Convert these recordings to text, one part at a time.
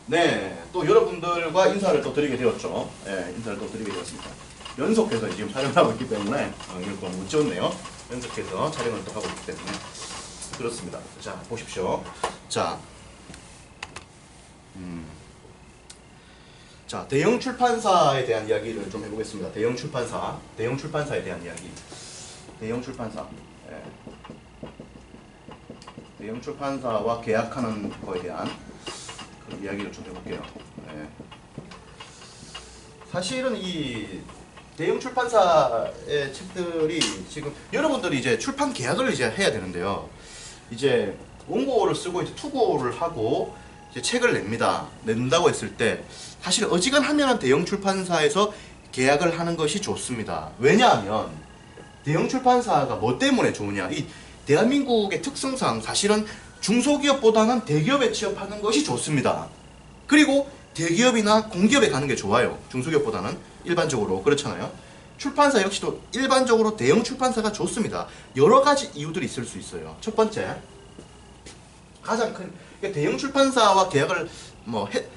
네, 또 여러분들과 인사를 또 드리게 되었죠. 네, 인사를 또 드리게 되었습니다. 연속해서 지금 촬영을 하고 있기 때문에 이걸 또 못 찍었네요. 연속해서 촬영을 또 하고 있기 때문에 그렇습니다. 자, 보십시오. 자, 자, 대형 출판사에 대한 이야기를 좀 해보겠습니다. 대형 출판사에 대한 이야기. 대형 출판사. 예. 대형 출판사와 계약하는 거에 대한 그런 이야기를 좀 해볼게요. 예. 사실은 이 대형 출판사의 책들이 지금 여러분들이 이제 출판 계약을 이제 해야 되는데요. 이제 원고를 쓰고 이제 투고를 하고 이제 책을 낸다고 했을 때 사실 어지간하면 대형 출판사에서 계약을 하는 것이 좋습니다. 왜냐하면 대형 출판사가 뭐 때문에 좋으냐? 이 대한민국의 특성상 사실은 중소기업보다는 대기업에 취업하는 것이 좋습니다. 그리고 대기업이나 공기업에 가는 게 좋아요. 중소기업보다는 일반적으로 그렇잖아요. 출판사 역시도 일반적으로 대형 출판사가 좋습니다. 여러 가지 이유들이 있을 수 있어요. 첫 번째, 가장 큰 대형 출판사와 계약을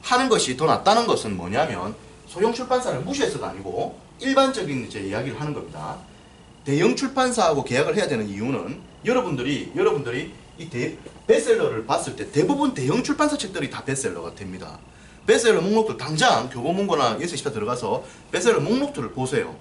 하는 것이 더 낫다는 것은 뭐냐면 소형 출판사를 무시해서가 아니고 일반적인 이제 이야기를 하는 겁니다. 대형 출판사하고 계약을 해야 되는 이유는 여러분들이 이 베스트셀러를 봤을 때 대부분 대형 출판사 책들이 다 베스트셀러가 됩니다. 베스트셀러 목록들 당장 교보문고나 예스24 들어가서 베스트셀러 목록들을 보세요.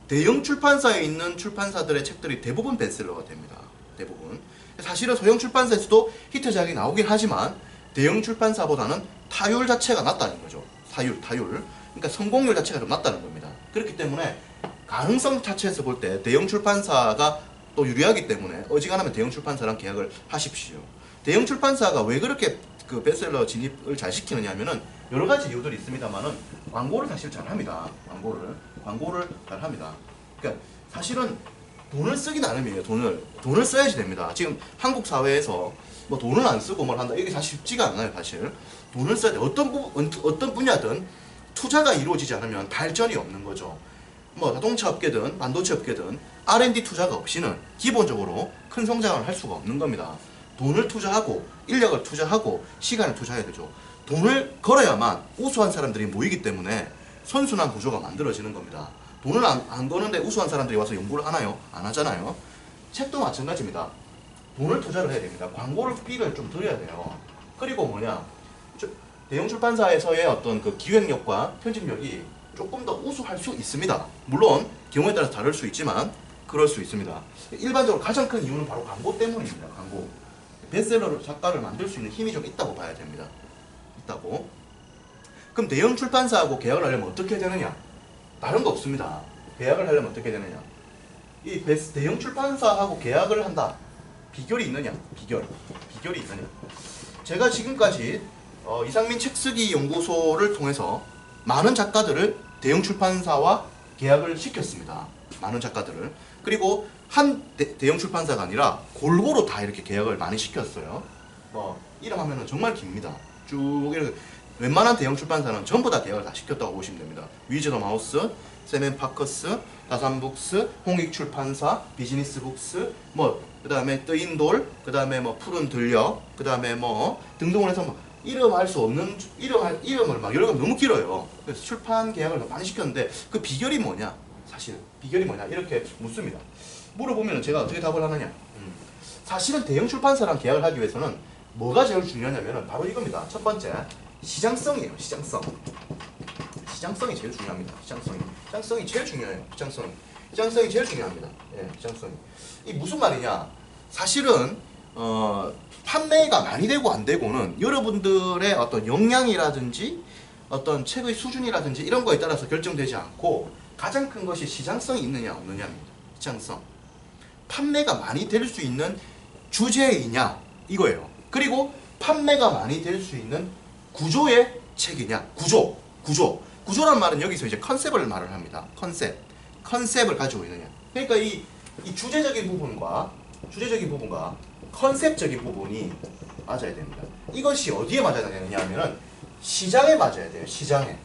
대형 출판사에 있는 출판사들의 책들이 대부분 베스트셀러가 됩니다. 대부분. 사실은 소형 출판사에서도 히트작이 나오긴 하지만 대형 출판사보다는 타율 자체가 낮다는 거죠. 타율. 그러니까 성공률 자체가 좀 낮다는 겁니다. 그렇기 때문에 가능성 자체에서 볼 때 대형 출판사가 또 유리하기 때문에 어지간하면 대형 출판사랑 계약을 하십시오. 대형 출판사가 왜 그렇게 그 베스트셀러 진입을 잘 시키느냐 하면은 여러 가지 이유들이 있습니다만은 광고를 사실 잘 합니다. 광고를 잘 합니다. 그러니까 사실은 돈을 쓰기 나름이에요. 돈을 써야지 됩니다. 지금 한국 사회에서 뭐 돈을 안 쓰고 뭘 한다 이게 사실 쉽지가 않아요. 사실 돈을 써야 돼. 어떤 분야든 투자가 이루어지지 않으면 발전이 없는 거죠. 뭐 자동차 업계든 반도체 업계든 R&D 투자가 없이는 기본적으로 큰 성장을 할 수가 없는 겁니다. 돈을 투자하고 인력을 투자하고 시간을 투자해야 되죠. 돈을 걸어야만 우수한 사람들이 모이기 때문에 선순환 구조가 만들어지는 겁니다. 돈을 안 거는데 우수한 사람들이 와서 연구를 하나요? 안 하잖아요. 책도 마찬가지입니다. 돈을 투자를 해야 됩니다. 광고를 비를 좀 드려야 돼요. 그리고 뭐냐, 대형 출판사에서의 어떤 그 기획력과 편집력이 조금 더 우수할 수 있습니다. 물론 경우에 따라서 다를 수 있지만 그럴 수 있습니다. 일반적으로 가장 큰 이유는 바로 광고 때문입니다. 광고. 베스트셀러 작가를 만들 수 있는 힘이 좀 있다고 봐야 됩니다. 있다고. 그럼 대형 출판사하고 계약을 하려면 어떻게 해야 되느냐? 다른 거 없습니다. 계약을 하려면 어떻게 해야 되느냐? 이 대형 출판사하고 계약을 한다. 비결이 있느냐? 비결이 있느냐? 제가 지금까지 이상민 책쓰기 연구소를 통해서 많은 작가들을 대형 출판사와 계약을 시켰습니다. 많은 작가들을. 그리고 한 대형 출판사가 아니라 골고루 다 이렇게 계약을 많이 시켰어요. 이름 하면은 정말 깁니다. 쭉 이렇게 웬만한 대형 출판사는 전부 다 계약을 다 시켰다고 보시면 됩니다. 위즈더 마우스, 세멘파커스, 다산북스, 홍익출판사, 비즈니스북스, 그 다음에 뜨인돌, 그 다음에 푸른 들녘, 그 다음에 등등을 해서 이름할 수 없는 이름을 막 여러 개 너무 길어요. 그래서 출판 계약을 많이 시켰는데 그 비결이 뭐냐? 사실 비결이 뭐냐? 이렇게 묻습니다. 물어보면 제가 어떻게 답을 하느냐? 사실은 대형 출판사랑 계약을 하기 위해서는 뭐가 제일 중요하냐면 바로 이겁니다. 첫 번째, 시장성이에요. 시장성이 제일 중요합니다. 시장성이 제일 중요해요. 시장성이 제일 중요합니다. 예, 시장성이. 이 무슨 말이냐? 사실은 판매가 많이 되고 안 되고는 여러분들의 어떤 역량이라든지 어떤 책의 수준이라든지 이런 거에 따라서 결정되지 않고 가장 큰 것이 시장성이 있느냐 없느냐입니다. 시장성. 판매가 많이 될 수 있는 주제이냐 이거예요. 그리고 판매가 많이 될 수 있는 구조의 책이냐. 구조란 말은 여기서 이제 컨셉을 말을 합니다. 컨셉을 가지고 있느냐. 그러니까 이 주제적인 부분과 컨셉적인 부분이 맞아야 됩니다. 이것이 어디에 맞아야 되느냐 하면은 시장에 맞아야 돼요. 시장에.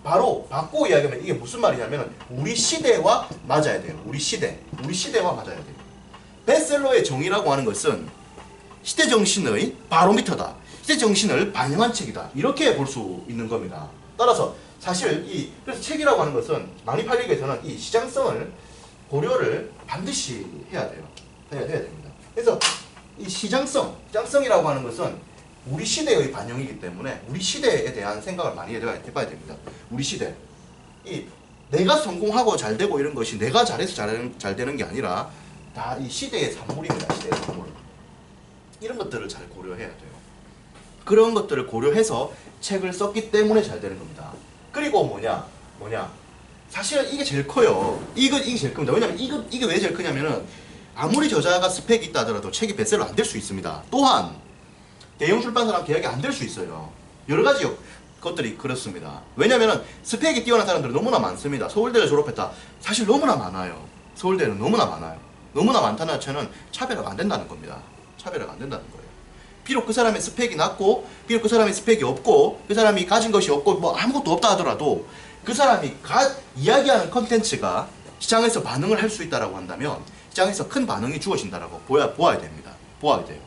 바로 바꾸고 이야기하면 이게 무슨 말이냐면 우리 시대와 맞아야 돼요. 우리 시대와 맞아야 돼요. 베스트셀러의 정의라고 하는 것은 시대 정신의 바로미터다. 시대 정신을 반영한 책이다. 이렇게 볼 수 있는 겁니다. 따라서 사실 그래서 책이라고 하는 것은 많이 팔리기 위해서는 이 시장성을 고려를 반드시 해야 돼요. 해야 됩니다. 그래서 이 시장성이라고 하는 것은 우리 시대의 반영이기 때문에 우리 시대에 대한 생각을 많이 해봐야 됩니다. 우리 시대. 내가 성공하고 잘 되고 이런 것이 내가 잘해서 잘 되는 게 아니라 다 이 시대의 산물입니다. 시대의 산물. 이런 것들을 잘 고려해야 돼요. 그런 것들을 고려해서 책을 썼기 때문에 잘 되는 겁니다. 그리고 뭐냐? 사실은 이게 제일 커요. 이게 제일 큽니다. 왜냐면 이게 왜 제일 크냐면은 아무리 저자가 스펙이 있다 하더라도 책이 베스트셀러 안 될 수 있습니다. 또한 대형 출판사랑 계약이 안 될 수 있어요. 여러 가지 것들이 그렇습니다. 왜냐면은 스펙이 뛰어난 사람들은 너무나 많습니다. 서울대를 졸업했다. 사실 너무나 많아요. 서울대는 너무나 많아요. 너무나 많다는 자체는 차별화가 안 된다는 겁니다. 차별화가 안 된다는 거예요. 비록 그 사람의 스펙이 낮고 비록 그 사람의 스펙이 없고 그 사람이 가진 것이 없고 뭐 아무것도 없다 하더라도 그 사람이 이야기하는 컨텐츠가 시장에서 반응을 할 수 있다라고 한다면 시장에서 큰 반응이 주어진다라고 보아야 됩니다. 보아야 돼요.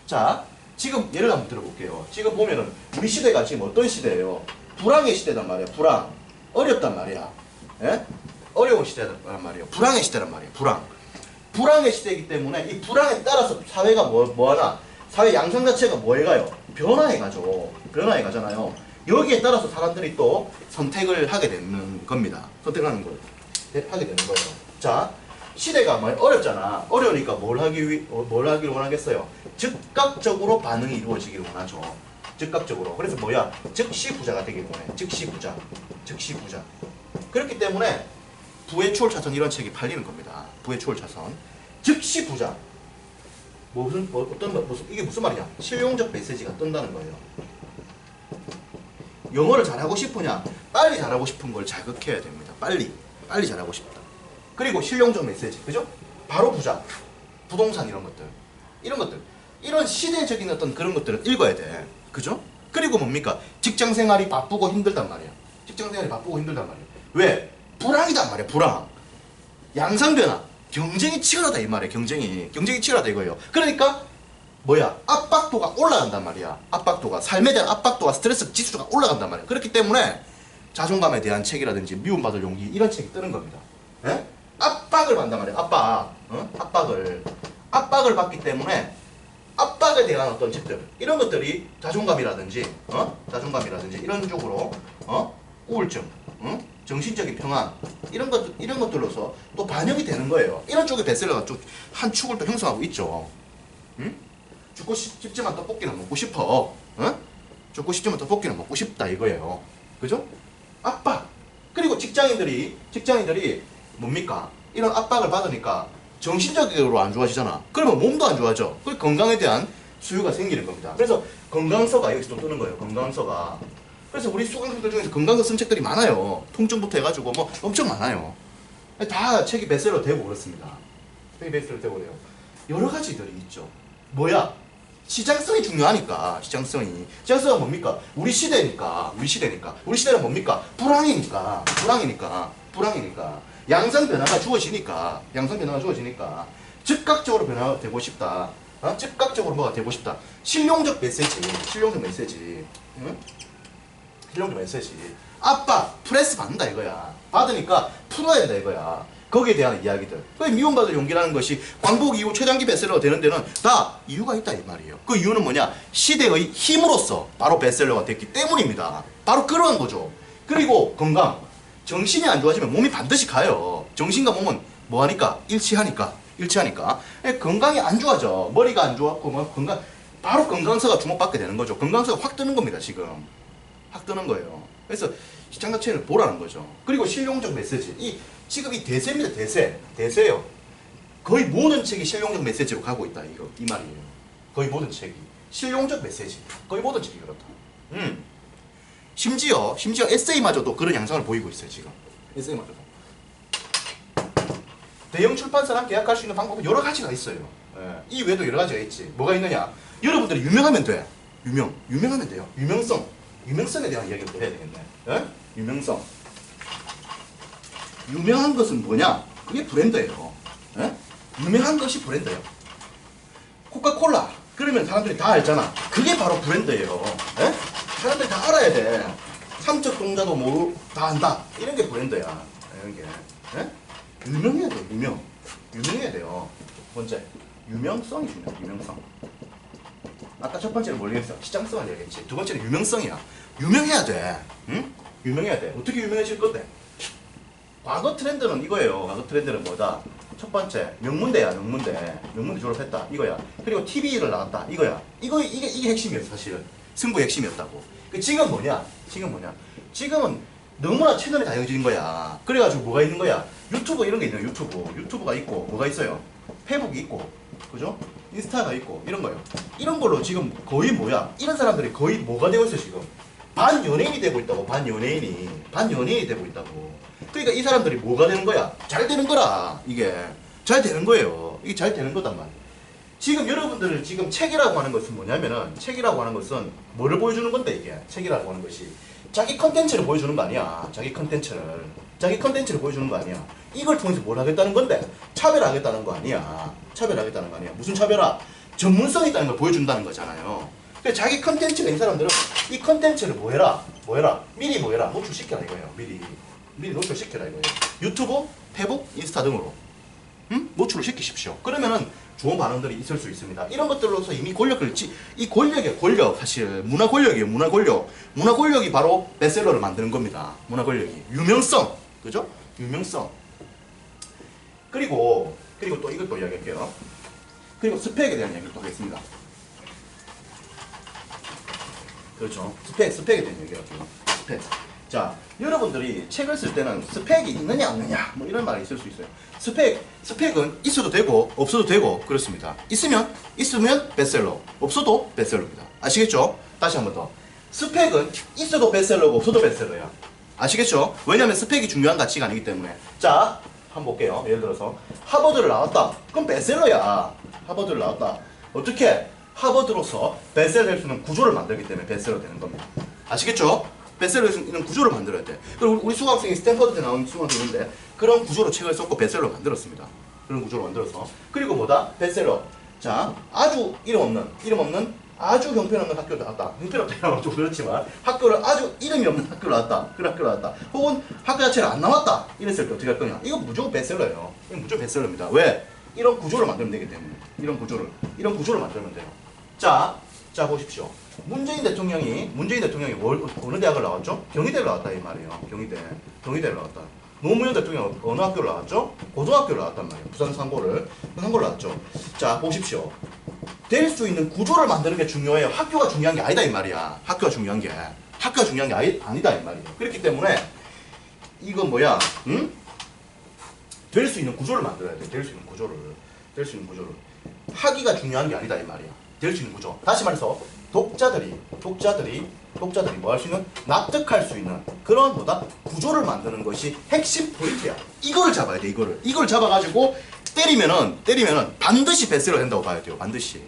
자, 지금 예를 한번 들어볼게요. 지금 보면은 우리 시대가 지금 어떤 시대예요? 불황의 시대단 말이야. 불황. 어렵단 말이야. 예? 어려운 시대란 말이에요. 불황의 시대란 말이에요. 불황의 시대이기 때문에 이 불황에 따라서 사회가 뭐하나? 사회 양상 자체가 뭐해가요? 변화해 가잖아요. 여기에 따라서 사람들이 또 선택을 하게 되는 겁니다. 선택하는 걸 하게 되는 거예요. 자, 시대가 어렵잖아. 어려우니까 뭘 하기를 원하겠어요? 즉각적으로 반응이 이루어지기를 원하죠. 즉각적으로. 그래서 뭐야? 즉시 부자가 되길 원해. 즉시 부자. 그렇기 때문에 부의 추월차선 이런 책이 팔리는 겁니다. 부의 추월차선. 즉시 부자. 이게 무슨 말이냐? 실용적 메시지가 뜬다는 거예요. 영어를 잘하고 싶으냐? 빨리 잘하고 싶은 걸 자극해야 됩니다. 빨리 잘하고 싶다. 그리고 실용적 메시지, 그죠? 바로 부자, 부동산 이런 것들, 이런 시대적인 어떤 그런 것들을 읽어야 돼, 그죠? 그리고 뭡니까? 직장 생활이 바쁘고 힘들단 말이야. 왜? 불황이단 말이야. 불황, 양상 변화, 경쟁이 치열하다 이 말이야. 경쟁이 치열하다 이거예요. 그러니까 뭐야? 압박도가 올라간단 말이야. 삶에 대한 압박도가 스트레스 지수가 올라간단 말이야. 그렇기 때문에 자존감에 대한 책이라든지 미움받을 용기 이런 책이 뜨는 겁니다. 예? 압박을 받는단 말이야. 압박을 받기 때문에 압박에 대한 어떤 책들 이런 것들이 자존감이라든지 이런 쪽으로 우울증, 정신적인 평안 이런 것들로서 또 반영이 되는 거예요. 이런 쪽의 베스트셀러가 좀 한 축을 또 형성하고 있죠. 죽고 싶지만 떡볶이는 먹고 싶어. 죽고 싶지만 떡볶이는 먹고 싶다 이거예요. 그죠? 압박. 그리고 직장인들이 뭡니까? 이런 압박을 받으니까 정신적으로 안 좋아지잖아. 그러면 몸도 안 좋아져. 그 건강에 대한 수요가 생기는 겁니다. 그래서 건강서가 여기서 또 뜨는 거예요. 건강서가. 그래서 우리 수강생들 중에서 건강서 쓴 책들이 많아요. 통증부터 해가지고 뭐 엄청 많아요. 다 책이 베스트셀러 되고 그렇습니다. 책이 베스트셀러 되고 그래요. 여러 가지들이 있죠. 뭐야? 시장성이 중요하니까. 시장성은 뭡니까? 우리 시대니까. 우리 시대는 뭡니까? 불황이니까. 양상 변화가 주어지니까. 즉각적으로 변화되고 싶다. 즉각적으로 뭐가 되고 싶다. 실용적 메시지. 압박, 프레스 받는다 이거야. 받으니까 풀어야 된다 이거야. 거기에 대한 이야기들. 미움받을 용기라는 것이 광복 이후 최장기 베스트셀러가 되는 데는 다 이유가 있다 이 말이에요. 그 이유는 뭐냐? 시대의 힘으로써 바로 베스트셀러가 됐기 때문입니다. 바로 그러한 거죠. 그리고 건강. 정신이 안 좋아지면 몸이 반드시 가요. 정신과 몸은 뭐하니까? 일치하니까. 건강이 안 좋아져. 머리가 안 좋았고 바로 건강서가 주목받게 되는 거죠. 건강서가 확 뜨는 겁니다. 지금 확 뜨는 거예요. 그래서 시장 자체를 보라는 거죠. 그리고 실용적 메시지. 지금 이 대세입니다. 대세예요. 거의 모든 책이 실용적 메시지로 가고 있다 이 말이에요. 거의 모든 책이 실용적 메시지. 거의 모든 책이 그렇다. 심지어 에세이마저도 그런 양상을 보이고 있어요. 지금 에세이마저도. 대형 출판사랑 계약할 수 있는 방법은 여러 가지가 있어요. 이 외에도 여러 가지가 있지. 뭐가 있느냐? 여러분들이 유명하면 돼. 유명하면 돼요. 유명성에 대한 이야기를 해야 되겠네. 유명성. 유명한 것은 뭐냐? 그게 브랜드예요. 유명한 것이 브랜드예요. 코카콜라. 그러면 사람들이 다 알잖아. 그게 바로 브랜드예요. 에? 사람들이 다 알아야 돼. 삼척 동자도 뭐 다 안다. 이런 게 브랜드야. 이런 게. 에? 유명해야 돼. 유명해야 돼요. 두 번째, 유명성이 중요해. 유명성. 아까 첫 번째는 뭘 얘기했어? 시장성을 얘기했지. 두 번째는 유명성이야. 유명해야 돼. 응? 유명해야 돼. 어떻게 유명해질 건데? 과거 트렌드는 이거예요. 과거 트렌드는 뭐다? 첫 번째, 명문대야, 명문대. 명문대 졸업했다. 이거야. 그리고 TV를 나왔다. 이거야. 이게 핵심이었어, 사실은. 승부의 핵심이었다고. 지금 뭐냐? 지금은 너무나 채널이 다양해진 거야. 그래가지고 뭐가 있는 거야? 유튜브 이런 게 있는 거야, 유튜브가 있고, 뭐가 있어요? 페북이 있고, 그죠? 인스타가 있고, 이런 거요. 이런 걸로 지금 거의 뭐야? 이런 사람들이 거의 뭐가 되고 있어, 지금? 반연예인이 되고 있다고, 반연예인이 되고 있다고. 그러니까 이 사람들이 뭐가 되는 거야? 잘 되는 거라, 이게. 잘 되는 거예요. 이게 잘 되는 거단 말이야. 지금 여러분들 지금 책이라고 하는 것은 뭐냐면은, 책이라고 하는 것은 뭐를 보여주는 건데, 이게. 책이라고 하는 것이. 자기 컨텐츠를 보여주는 거 아니야. 자기 컨텐츠를 보여주는 거 아니야. 이걸 통해서 뭘 하겠다는 건데? 차별하겠다는 거 아니야. 무슨 차별화? 전문성이 있다는 걸 보여준다는 거잖아요. 그러니까 자기 컨텐츠가 이 사람들은 이 컨텐츠를 미리 노출시켜라 이거예요. 미리 노출시켜라 이거예요. 유튜브, 페북, 인스타 등으로 노출을 시키십시오. 그러면은 좋은 반응들이 있을 수 있습니다. 이런 것들로서 이미 이 권력이에요. 사실 문화 권력이에요. 문화 권력이 바로 베스트셀러를 만드는 겁니다. 문화 권력이. 유명성, 그죠? 유명성. 그리고 또 이것도 이야기할게요. 그리고 스펙에 대한 이야기를 또 하겠습니다. 그렇죠. 스펙에 대한 얘기할게요. 스펙. 자, 여러분들이 책을 쓸 때는 스펙이 있느냐 없느냐 뭐 이런 말이 있을 수 있어요. 스펙은 있어도 되고 없어도 되고 그렇습니다. 있으면 베스트셀러, 없어도 베스트셀러입니다. 아시겠죠? 다시 한 번 더. 스펙은 있어도 베스트셀러고 없어도 베스트셀러야. 아시겠죠? 왜냐면 스펙이 중요한 가치가 아니기 때문에. 자, 한번 볼게요. 예를 들어서 하버드를 나왔다. 그럼 베스트셀러야. 하버드를 나왔다. 어떻게? 하버드로서 베스트셀러 될 수 있는 구조를 만들기 때문에 베스트셀러 되는 겁니다. 아시겠죠? 베스트셀러 될 수 있는 구조를 만들어야 돼. 그리고 우리 수강생이 스탠퍼드 때 나온 수강생이 있는데 그런 구조로 책을 썼고 베스트셀러 만들었습니다. 그런 구조로 만들어서. 그리고 뭐다? 베스트셀러. 자, 아주 이름 없는 아주 형편없는 학교를 나왔다. 형편없다는 좀 그렇지만 학교를 아주 이름이 없는 학교를 나왔다. 그런 학교를 나왔다. 혹은 학교 자체를 안 나왔다. 이랬을 때 어떻게 할 거냐? 이건 무조건 베스트셀러예요. 이건 무조건 베스트셀러입니다. 왜? 이런 구조를 만들면 되기 때문에. 이런 구조를 만들면 돼요. 자 보십시오. 문재인 대통령이 어느 대학을 나왔죠? 경희대를 나왔다 이 말이에요. 경희대를 나왔다. 노무현 대통령 어느 학교를 나왔죠? 고등학교를 나왔단 말이에요. 부산 상고를 나왔죠. 자 보십시오. 될 수 있는 구조를 만드는 게 중요해요. 학교가 중요한 게 아니다 이 말이야. 학교가 중요한 게 아니다 이 말이에요. 그렇기 때문에 이건 뭐야? 될 수 있는 구조를 만들어야 돼. 될 수 있는 구조를. 하기가 중요한 게 아니다 이 말이야. 될 수 있는 구조. 다시 말해서 독자들이 뭐 할 수 있는, 납득할 수 있는 그런 구조를 만드는 것이 핵심 포인트야. 이거를 잡아야 돼. 이걸 잡아가지고 때리면은 반드시 베스트셀러 된다고 봐야 돼요. 반드시.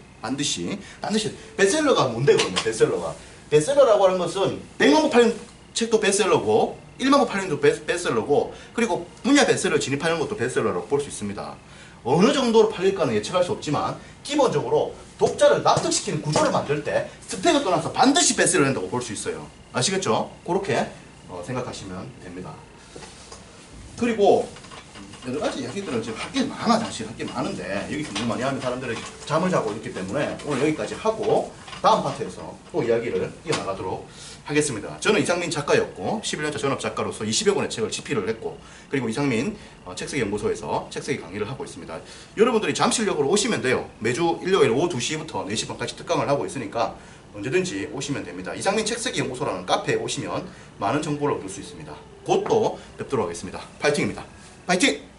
베스트셀러가 뭔데 그러면 베스트셀러라고 하는 것은 100만 부 팔린 책도 베스트셀러고 1만 부 팔린 것도 베스트셀러고 그리고 분야 베스트셀러 진입하는 것도 베스트셀러라고 볼 수 있습니다. 어느 정도로 팔릴까는 예측할 수 없지만 기본적으로 독자를 납득시키는 구조를 만들 때 스펙을 떠나서 반드시 베스트를 한다고 볼 수 있어요. 아시겠죠? 그렇게 생각하시면 됩니다. 그리고 여러 가지 이야기들은 지금 할 게 많아. 사실 할 게 많은데 여기서 너무 많이 하면 사람들이 잠을 자고 있기 때문에 오늘 여기까지 하고 다음 파트에서 또 이야기를 이어나가도록 하겠습니다. 저는 이상민 작가였고 11년차 전업작가로서 20여 권의 책을 집필을 했고 그리고 이상민 책쓰기 연구소에서 책쓰기 강의를 하고 있습니다. 여러분들이 잠실역으로 오시면 돼요. 매주 일요일 오후 2시부터 4시 반까지 특강을 하고 있으니까 언제든지 오시면 됩니다. 이상민 책쓰기 연구소라는 카페에 오시면 많은 정보를 얻을 수 있습니다. 곧 또 뵙도록 하겠습니다. 파이팅입니다. 파이팅!